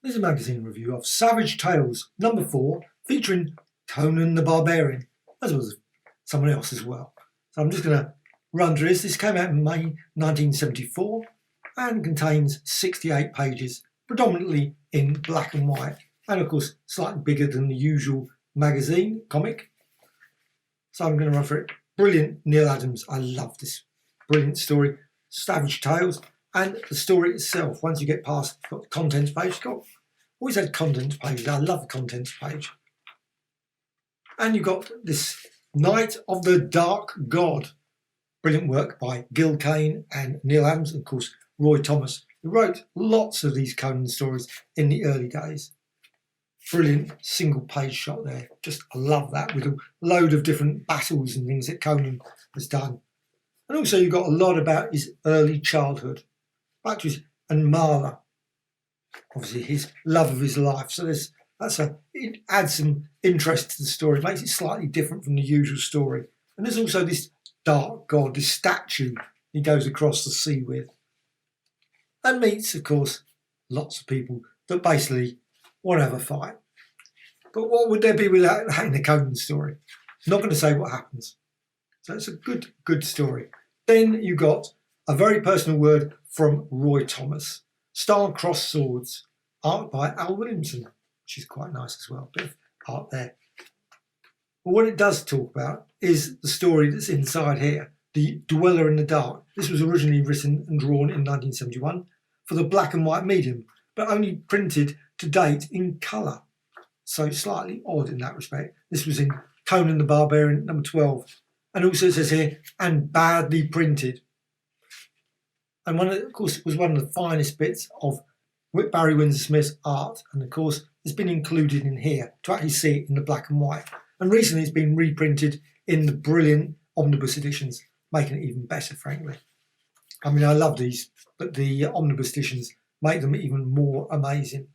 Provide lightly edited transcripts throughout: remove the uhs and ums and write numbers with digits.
Here's a magazine review of Savage Tales #4 featuring Conan the Barbarian, as well as someone else as well. So I'm just going to run through this. This came out in May 1974 and contains 68 pages, predominantly in black and white, and of course slightly bigger than the usual magazine comic. So I'm going to run through it. Brilliant Neal Adams. I love this brilliant story, Savage Tales, and the story itself. Once you get past the contents page, always had contents pages. I love the contents page. And you've got this Night of the Dark God. Brilliant work by Kane and Neal Adams, and of course Roy Thomas, who wrote lots of these Conan stories in the early days. Brilliant single page shot there. Just I love that, with a load of different battles and things that Conan has done. And also you've got a lot about his early childhood, battles, and Marla, obviously his love of his life. So it adds some interest to the story, makes it slightly different from the usual story. And there's also this dark god, this statue he goes across the sea with, and meets, of course, lots of people that basically want to have a fight. But what would there be without that in a Conan story? I'm not going to say what happens. So it's a good story. Then you got a very personal word from Roy Thomas, Star-Crossed Swords, art by Al Williamson, which is quite nice as well, a bit of art there. But what it does talk about is the story that's inside here, The Dweller in the Dark. This was originally written and drawn in 1971 for the black and white medium, but only printed to date in colour. So slightly odd in that respect. This was in Conan the Barbarian #12. And also it says here, and badly printed. And of course, it was one of the finest bits of Barry Windsor Smith's art. And of course, it's been included in here to actually see it in the black and white. And recently it's been reprinted in the brilliant omnibus editions, making it even better, frankly. I mean, I love these, but the omnibus editions make them even more amazing.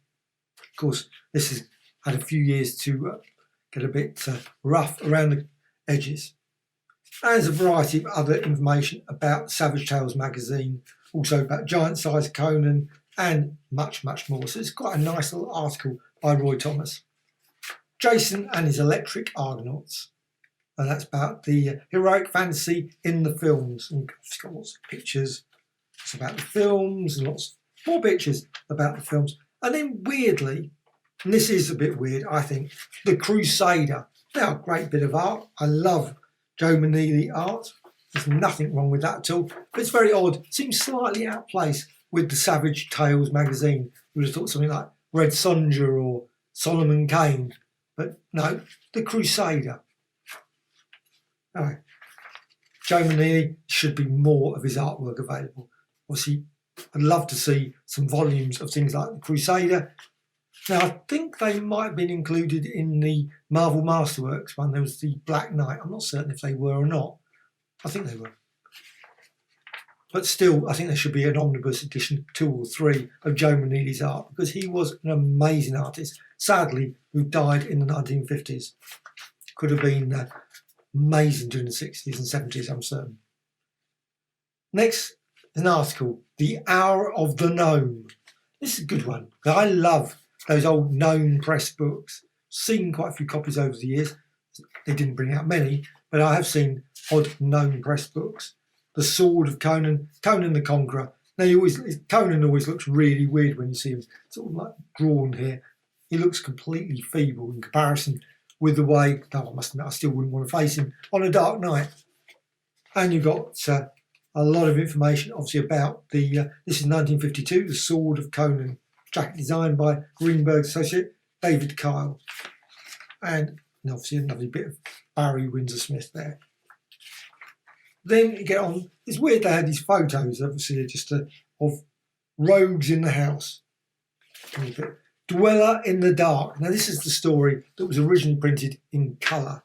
Of course, this has had a few years to get a bit rough around the edges. And there's a variety of other information about Savage Tales magazine, also about giant-sized Conan, and much, much more. So it's quite a nice little article by Roy Thomas. Jason and his Electric Argonauts. And that's about the heroic fantasy in the films. And it's got lots of pictures. It's about the films and lots more pictures about the films. And then weirdly, and this is a bit weird, I think, the Crusader. Now, a great bit of art. I love Joe Manili art. There's nothing wrong with that at all. But it's very odd. It seems slightly out of place with the Savage Tales magazine. You would have thought something like Red Sonja or Solomon Kane. But no, the Crusader. All right. Joe Manili, should be more of his artwork available. Obviously, I'd love to see some volumes of things like the Crusader. Now, I think they might have been included in the Marvel Masterworks one. There was the Black Knight. I'm not certain if they were or not. I think they were. But still, I think there should be an omnibus edition, 2 or 3, of Joe Manili's art, because he was an amazing artist, sadly, who died in the 1950s. Could have been amazing during the 60s and 70s, I'm certain. Next, an article, The Hour of the Gnome. This is a good one. I love those old Gnome press books. Seen quite a few copies over the years. They didn't bring out many, but I have seen odd Gnome press books. The Sword of Conan, Conan the Conqueror. Now, Conan always looks really weird when you see him sort of like drawn here. He looks completely feeble in comparison with the way, I must admit, I still wouldn't want to face him on a dark night. And you've got a lot of information, obviously, about this is 1952, The Sword of Conan, jacket designed by Greenberg associate David Kyle. And obviously a lovely bit of Barry Windsor Smith there. Then you get on, it's weird they had these photos, obviously, just of rogues in the house. Dweller in the Dark. Now, this is the story that was originally printed in colour.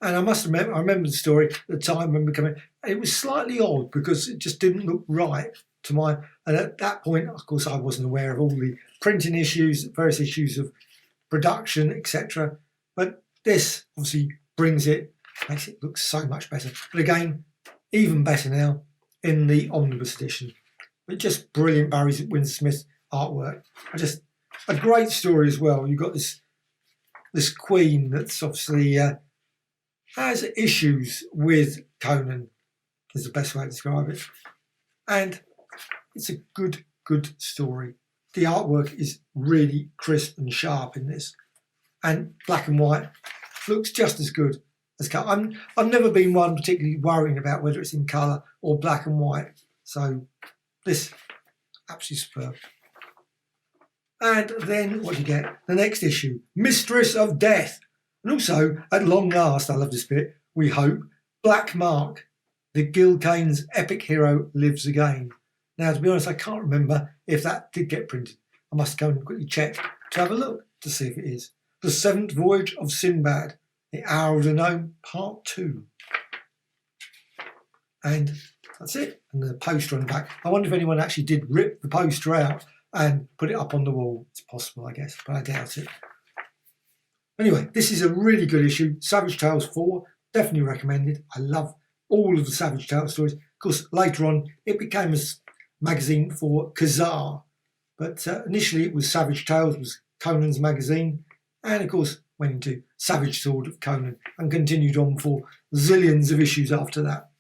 And I must admit, I remember the story at the time when becoming. It was slightly odd because it just didn't look right to my. And at that point, of course, I wasn't aware of all the printing issues, various issues of production, etc. But this obviously brings it, makes it look so much better. But again, even better now in the omnibus edition. But just brilliant Barry Windsor Smith artwork. I just a great story as well. You've got this queen that's obviously has issues with Conan, is the best way to describe it. And it's a good story. The artwork is really crisp and sharp in this. And black and white looks just as good as colour. I've never been one particularly worrying about whether it's in colour or black and white. So this, absolutely superb. And then what do you get? The next issue, Mistress of Death. And also, at long last, I love this bit, we hope, Black Mark, the Gil Kane's epic hero lives again. Now, to be honest, I can't remember if that did get printed. I must go and quickly check to have a look to see if it is. The Seventh Voyage of Sinbad, The Hour of the Gnome, Part 2. And that's it. And the poster on the back. I wonder if anyone actually did rip the poster out and put it up on the wall. It's possible, I guess, but I doubt it. Anyway, this is a really good issue. Savage Tales 4, definitely recommended. I love all of the Savage Tales stories. Of course, later on, it became a magazine for Crusader. But initially, it was Savage Tales, was Conan's magazine. And, of course, went into Savage Sword of Conan and continued on for zillions of issues after that.